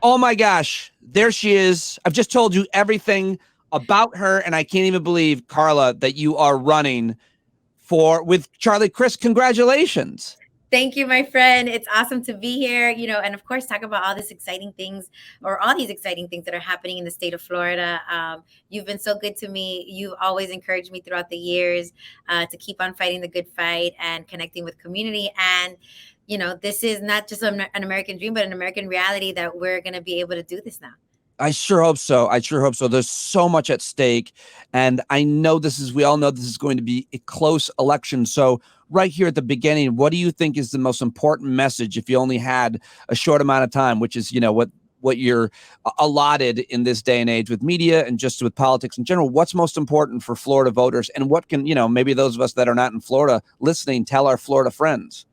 Oh my gosh, there she is. I've just told you everything about her, and I can't even believe, Karla, that you are running for with Charlie Chris. Congratulations. Thank you, my friend. It's awesome to be here, and of course, talk about all these exciting things or all these exciting things that are happening in the state of Florida. You've been so good to me. You've always encouraged me throughout the years to keep on fighting the good fight and connecting with community. And, this is not just an American dream, but an American reality that we're going to be able to do this now. I sure hope so. I sure hope so. There's so much at stake. And I know we all know this is going to be a close election. So, right here at the beginning, what do you think is the most important message if you only had a short amount of time, which is, what you're allotted in this day and age with media and just with politics in general? What's most important for Florida voters? And what can, maybe those of us that are not in Florida listening, tell our Florida friends?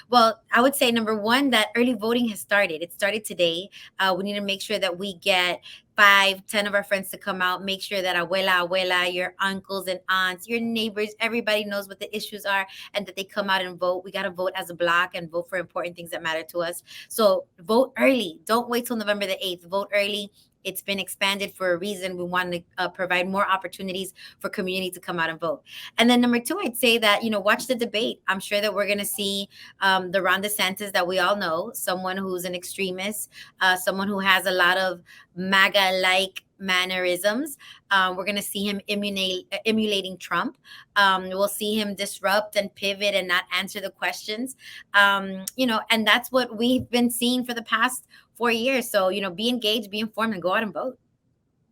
Well, I would say number one, that early voting has started. It started today. We need to make sure that we get 5, 10 of our friends to come out. Make sure that abuela, your uncles and aunts, your neighbors, everybody knows what the issues are and that they come out and vote. We got to vote as a block and vote for important things that matter to us. So vote early. Don't wait till November the 8th. Vote early. It's been expanded for a reason. We want to provide more opportunities for community to come out and vote. And then number two, I'd say that, watch the debate. I'm sure that we're going to see the Ron DeSantis that we all know, someone who's an extremist, someone who has a lot of MAGA-like mannerisms. We're going to see him emulating Trump. We'll see him disrupt and pivot and not answer the questions. And that's what we've been seeing for the past 4 years. So, be engaged, be informed, and go out and vote.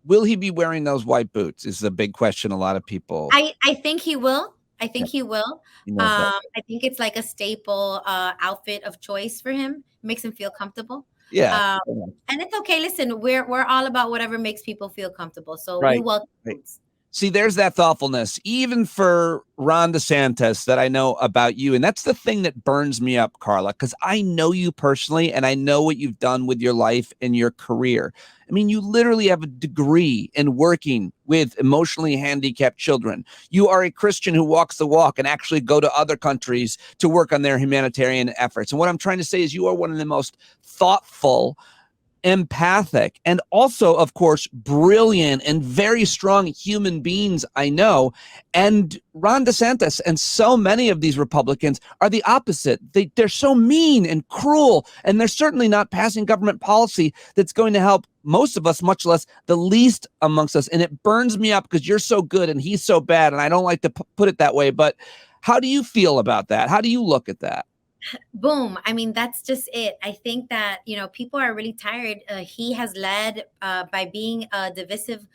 Will he be wearing those white boots is the big question. A lot of people. I think he will. I think he will. He knows that. I think it's like a staple outfit of choice for him. Makes him feel comfortable. Yeah. And it's okay. Listen, we're all about whatever makes people feel comfortable. So we Right. welcome Right. boots. See, there's that thoughtfulness, even for Ron DeSantis, that I know about you. And that's the thing that burns me up, Karla, because I know you personally and I know what you've done with your life and your career. I mean, you literally have a degree in working with emotionally handicapped children. You are a Christian who walks the walk and actually go to other countries to work on their humanitarian efforts. And what I'm trying to say is you are one of the most thoughtful, empathic, and also, of course, brilliant and very strong human beings I know. And Ron DeSantis and so many of these Republicans are the opposite. They're so mean and cruel, and they're certainly not passing government policy that's going to help most of us, much less the least amongst us. And it burns me up because you're so good and he's so bad. And I don't like to put it that way, but how do you feel about that? How do you look at that? Boom. I mean, that's just it. I think that, people are really tired. He has led by being a divisive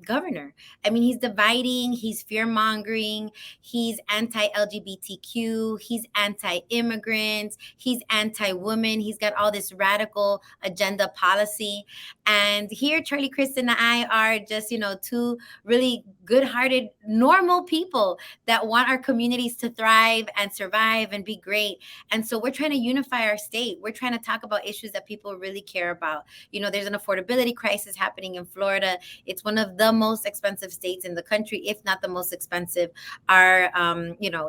governor. I mean, he's dividing, he's fear mongering, he's anti LGBTQ, he's anti immigrants, he's anti women, he's got all this radical agenda policy. And here, Charlie, Kristen, and I are just, two really good hearted, normal people that want our communities to thrive and survive and be great. And so we're trying to unify our state. We're trying to talk about issues that people really care about. There's an affordability crisis happening in Florida. It's one of the most expensive states in the country, if not the most expensive. Our,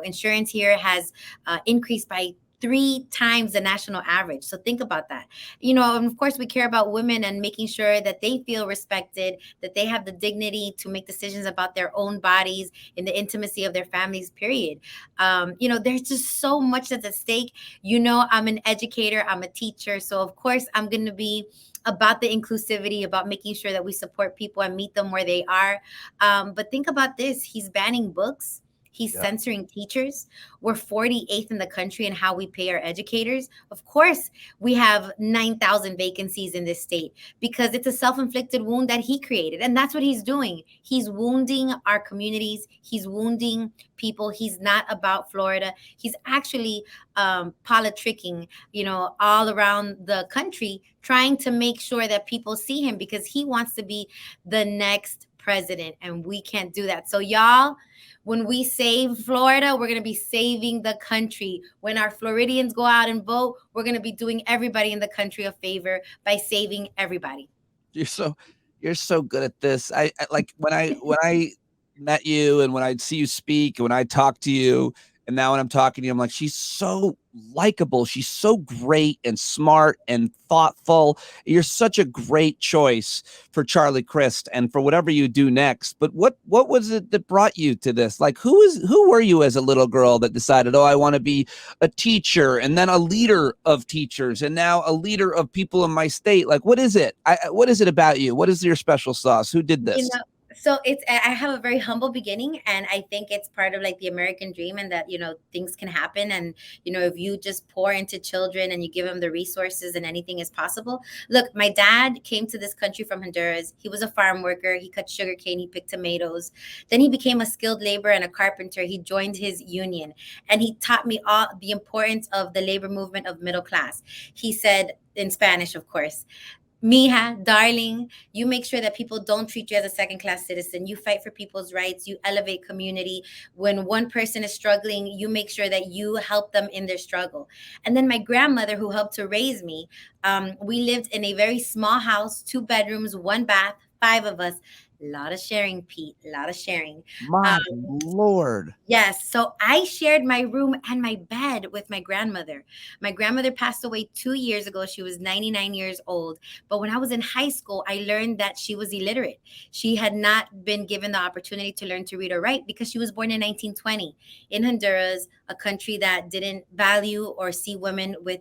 insurance here has increased by 3 times the national average. So think about that. And of course, we care about women and making sure that they feel respected, that they have the dignity to make decisions about their own bodies in the intimacy of their families, period. There's just so much that's at stake. I'm an educator, I'm a teacher. So of course, I'm going to be about the inclusivity, about making sure that we support people and meet them where they are. But think about this. He's banning books. He's censoring teachers. We're 48th in the country in how we pay our educators. Of course, we have 9,000 vacancies in this state because it's a self-inflicted wound that he created. And that's what he's doing. He's wounding our communities. He's wounding people. He's not about Florida. He's actually politicking, all around the country, trying to make sure that people see him because he wants to be the next president. And we can't do that. So y'all, when we save Florida, we're going to be saving the country. When our Floridians go out and vote, we're going to be doing everybody in the country a favor by saving everybody. You're so good at this. I like when I met you and when I see you speak, when I talk to you, And now when I'm talking to you, I'm like, she's so likable. She's so great and smart and thoughtful. You're such a great choice for Charlie Crist and for whatever you do next. But what was it that brought you to this? Like, who were you as a little girl that decided, oh, I want to be a teacher, and then a leader of teachers, and now a leader of people in my state? Like, what is it? What is it about you? What is your special sauce? Who did You this? know, so I have a very humble beginning, and I think it's part of like the American dream, and that things can happen, and if you just pour into children and you give them the resources, and anything is possible. Look, my dad came to this country from Honduras. He was a farm worker. He cut sugarcane, he picked tomatoes. Then he became a skilled laborer and a carpenter. He joined his union, and he taught me all the importance of the labor movement of middle class. He said, in Spanish, of course, Mija, darling, you make sure that people don't treat you as a second class citizen. You fight for people's rights. You elevate community. When one person is struggling, you make sure that you help them in their struggle. And then my grandmother, who helped to raise me, we lived in a very small house, 2 bedrooms, 1 bath, 5 of us. A lot of sharing, Pete, a lot of sharing. My Lord. Yes. So I shared my room and my bed with my grandmother. My grandmother passed away 2 years ago. She was 99 years old. But when I was in high school, I learned that she was illiterate. She had not been given the opportunity to learn to read or write because she was born in 1920 in Honduras, a country that didn't value or see women with,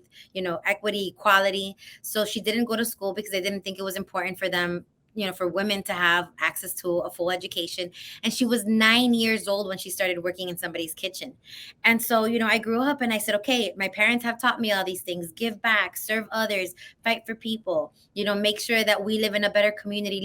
equity, equality. So she didn't go to school because they didn't think it was important for them, for women to have access to a full education. And she was 9 years old when she started working in somebody's kitchen. And so, I grew up and I said, okay, my parents have taught me all these things: give back, serve others, fight for people, make sure that we live in a better community,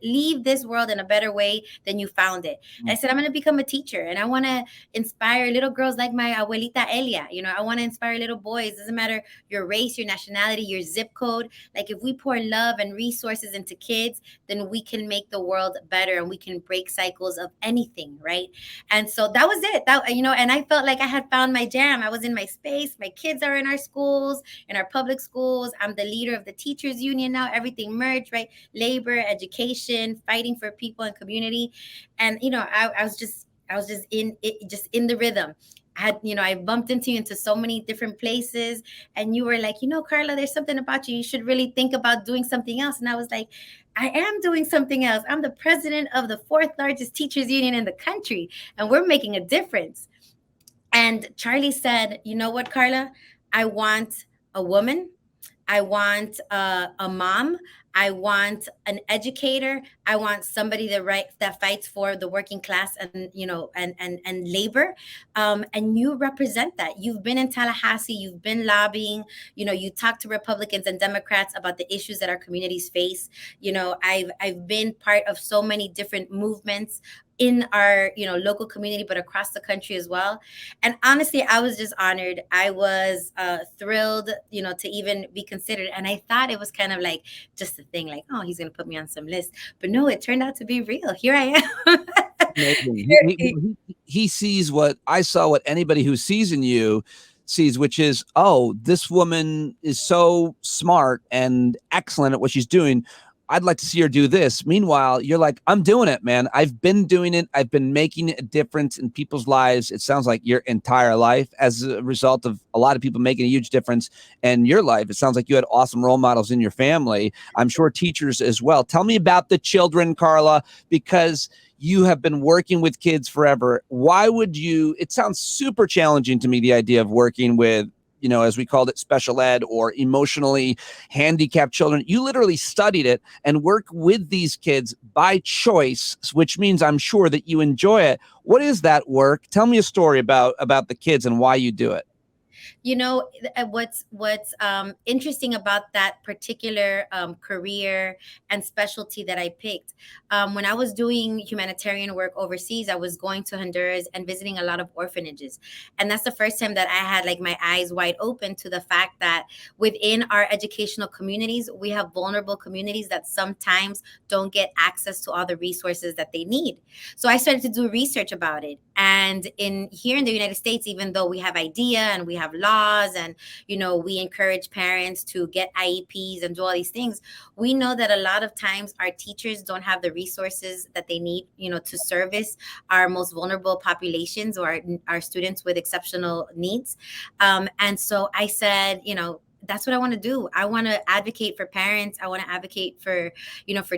leave this world in a better way than you found it. And I said, I'm going to become a teacher, and I want to inspire little girls like my abuelita Elia. I want to inspire little boys. Doesn't matter your race, your nationality, your zip code. Like, if we pour love and resources into kids, then we can make the world better, and we can break cycles of anything, right? And so that was it. And I felt like I had found my jam. I was in my space. My kids are in our schools, in our public schools. I'm the leader of the teachers union now. Everything merged, right? Labor, education, fighting for people and community. And I was just in it, just in the rhythm. I bumped into you into so many different places, and you were like, Karla, there's something about you. You should really think about doing something else. And I was like, I am doing something else. I'm the president of the fourth largest teachers union in the country, and we're making a difference. And Charlie said, you know what, Karla? I want a woman. I want a mom. I want an educator. I want somebody that fights for the working class, and and labor. And you represent that. You've been in Tallahassee. You've been lobbying. You talk to Republicans and Democrats about the issues that our communities face. I've been part of so many different movements in our local community, but across the country as well. And honestly, I was just honored. I was thrilled, to even be considered. And I thought it was kind of like just a thing, like, oh, he's going to put me on some list. But no, it turned out to be real. Here I am. Amazing. He sees what I saw, what anybody who sees in you sees, which is, oh, this woman is so smart and excellent at what she's doing. I'd like to see her do this. Meanwhile, you're like, I'm doing it, man. I've been doing it. I've been making a difference in people's lives. It sounds like your entire life as a result of a lot of people making a huge difference in your life. It sounds like you had awesome role models in your family. I'm sure teachers as well. Tell me about the children, Karla, because you have been working with kids forever. Why would you? It sounds super challenging to me, the idea of working with, as we called it, special ed or emotionally handicapped children. You literally studied it and work with these kids by choice, which means I'm sure that you enjoy it. What is that work? Tell me a story about the kids and why you do it. What's interesting about that particular career and specialty that I picked, when I was doing humanitarian work overseas, I was going to Honduras and visiting a lot of orphanages. And that's the first time that I had like my eyes wide open to the fact that within our educational communities, we have vulnerable communities that sometimes don't get access to all the resources that they need. So I started to do research about it. And in here in the United States, even though we have IDEA and we have laws, and we encourage parents to get IEPs and do all these things, we know that a lot of times our teachers don't have the resources that they need, to service our most vulnerable populations, or our students with exceptional needs. And so I said, that's what I want to do. I want to advocate for parents. I want to advocate for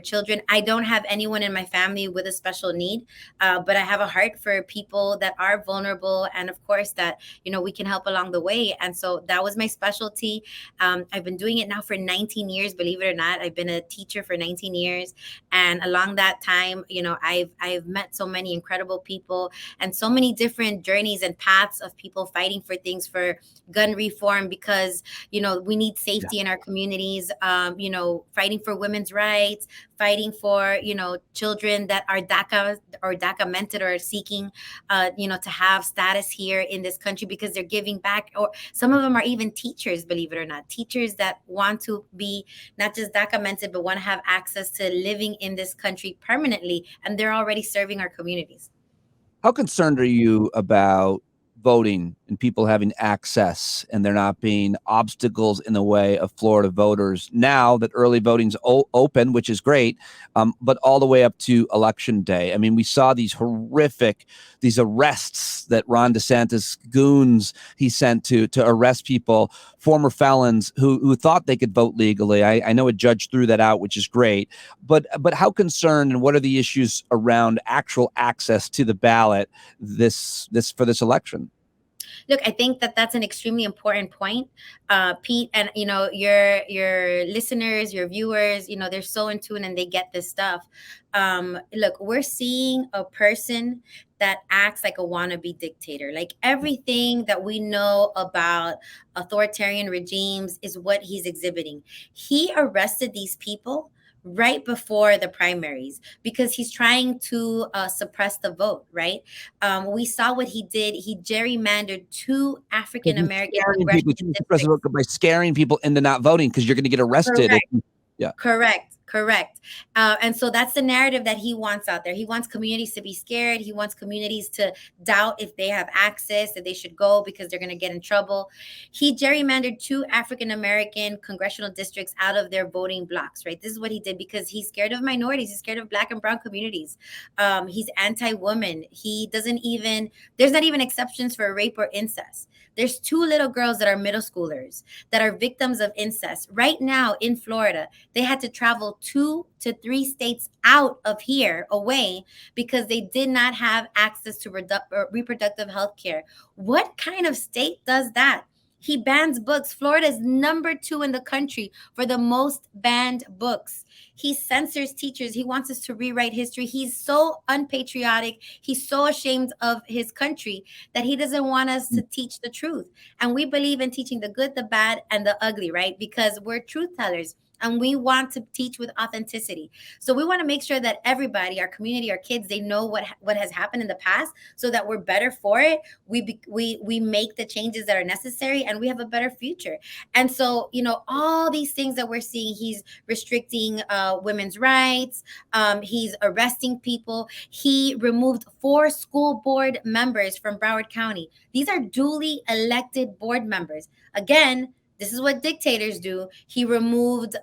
children. I don't have anyone in my family with a special need, but I have a heart for people that are vulnerable, and of course that we can help along the way. And so that was my specialty. I've been doing it now for 19 years. Believe it or not, I've been a teacher for 19 years, and along that time, I've met so many incredible people and so many different journeys and paths of people fighting for things, for gun reform, because we need safety in our communities, fighting for women's rights, fighting for, children that are DACA or DACA mentored or seeking, to have status here in this country because they're giving back. Or some of them are even teachers, believe it or not, teachers that want to be not just DACA mentored, but want to have access to living in this country permanently. And they're already serving our communities. How concerned are you about voting and people having access and there not being obstacles in the way of Florida voters now that early voting's open, which is great, but all the way up to election day? I mean, we saw these arrests that Ron DeSantis goons he sent to arrest people, former felons who thought they could vote legally. I know a judge threw that out, which is great, but how concerned, and what are the issues around actual access to the ballot this for this election? Look, I think that that's an extremely important point, Pete, and your listeners, your viewers, they're so in tune and they get this stuff. Look, we're seeing a person that acts like a wannabe dictator. Like everything that we know about authoritarian regimes is what he's exhibiting. He arrested these people right before the primaries because he's trying to suppress the vote, right? We saw what he did. He gerrymandered two African American by scaring people into not voting because you're going to get arrested. Yeah. Correct. And so that's the narrative that he wants out there. He wants communities to be scared. He wants communities to doubt if they have access, that they should go because they're going to get in trouble. He gerrymandered two African-American congressional districts out of their voting blocks, right? This is what he did because he's scared of minorities. He's scared of Black and brown communities. He's anti-woman. There's not even exceptions for rape or incest. There's two little girls that are middle schoolers that are victims of incest. Right now in Florida, they had to travel 2 to 3 states out of here away because they did not have access to reproductive health care. What kind of state does that? He bans books. Florida is number 2 in the country for the most banned books. He censors teachers. He wants us to rewrite history. He's so unpatriotic. He's so ashamed of his country that he doesn't want us to teach the truth. And we believe in teaching the good, the bad, and the ugly, right? Because we're truth tellers. And we want to teach with authenticity. So we want to make sure that everybody, our community, our kids, they know what has happened in the past so that we're better for it. We make the changes that are necessary and we have a better future. And so, all these things that we're seeing, he's restricting women's rights. He's arresting people. He removed 4 school board members from Broward County. These are duly elected board members. Again, this is what dictators do. He removed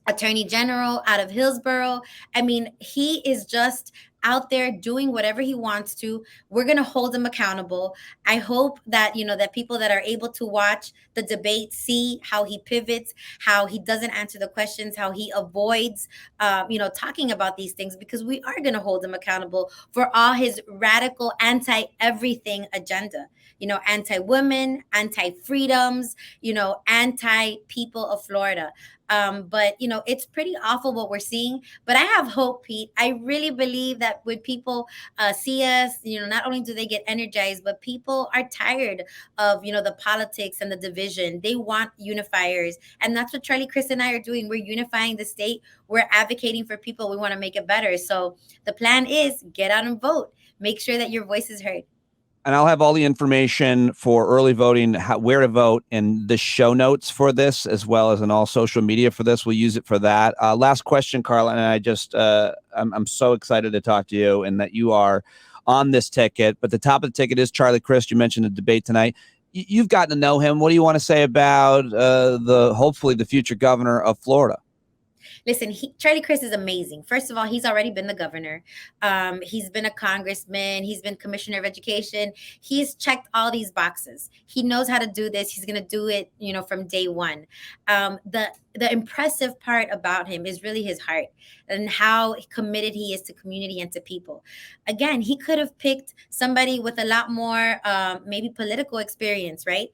Attorney General out of Hillsborough. I mean, he is just out there doing whatever he wants to. We're going to hold him accountable. I hope that, that people that are able to watch the debate see how he pivots, how he doesn't answer the questions, how he avoids, talking about these things, because we are going to hold him accountable for all his radical anti-everything agenda. Anti-women, anti-freedoms, anti-people of Florida. But it's pretty awful what we're seeing. But I have hope, Pete. I really believe that when people see us, not only do they get energized, but people are tired of, the politics and the division. They want unifiers. And that's what Charlie, Chris, and I are doing. We're unifying the state. We're advocating for people. We want to make it better. So the plan is get out and vote. Make sure that your voice is heard. And I'll have all the information for early voting, where to vote, and the show notes for this, as well as in all social media for this. We'll use it for that. Last question, Karla, and I'm so excited to talk to you, and that you are on this ticket. But the top of the ticket is Charlie Crist. You mentioned the debate tonight. You've gotten to know him. What do you want to say about hopefully the future governor of Florida? Listen, Charlie Crist is amazing. First of all, he's already been the governor. He's been a congressman. He's been commissioner of education. He's checked all these boxes. He knows how to do this. He's going to do it, from day one. The impressive part about him is really his heart and how committed he is to community and to people. Again, he could have picked somebody with a lot more maybe political experience, right?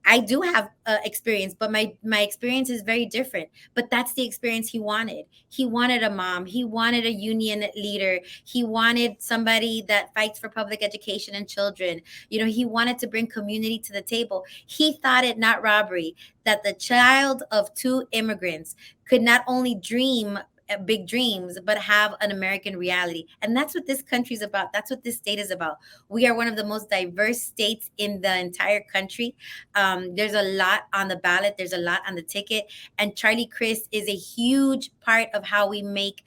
I do have experience, but my experience is very different. But that's the experience he wanted. He wanted a mom. He wanted a union leader. He wanted somebody that fights for public education and children. He wanted to bring community to the table. He thought it not robbery that the child of two immigrants could not only dream big dreams, but have an American reality. And that's what this country is about. That's what this state is about. We are one of the most diverse states in the entire country. There's a lot on the ballot. There's a lot on the ticket. And Charlie Crist is a huge part of how we make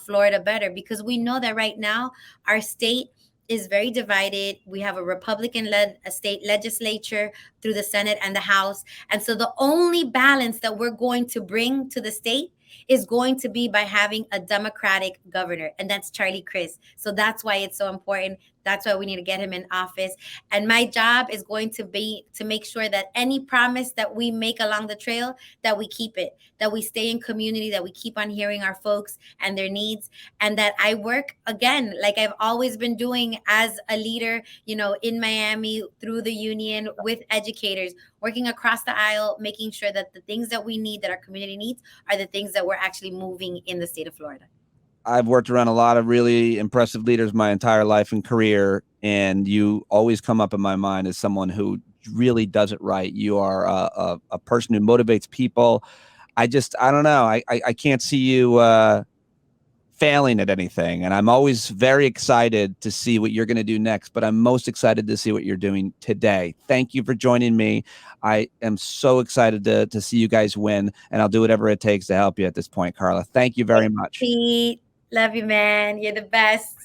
Florida better, because we know that right now our state is very divided. We have a Republican-led state legislature through the Senate and the House. And so the only balance that we're going to bring to the state is going to be by having a Democratic governor, and that's Charlie Crist. So that's why it's so important. That's why we need to get him in office. And my job is going to be to make sure that any promise that we make along the trail, that we keep it, that we stay in community, that we keep on hearing our folks and their needs, and that I work, again, like I've always been doing as a leader, in Miami through the union with educators, working across the aisle, making sure that the things that we need, that our community needs, are the things that we're actually moving in the state of Florida. I've worked around a lot of really impressive leaders my entire life and career, and you always come up in my mind as someone who really does it right. You are a person who motivates people. I don't know. I can't see you failing at anything, and I'm always very excited to see what you're going to do next, but I'm most excited to see what you're doing today. Thank you for joining me. I am so excited to see you guys win, and I'll do whatever it takes to help you at this point, Karla. Thank you very much. Pete, love you, man. You're the best.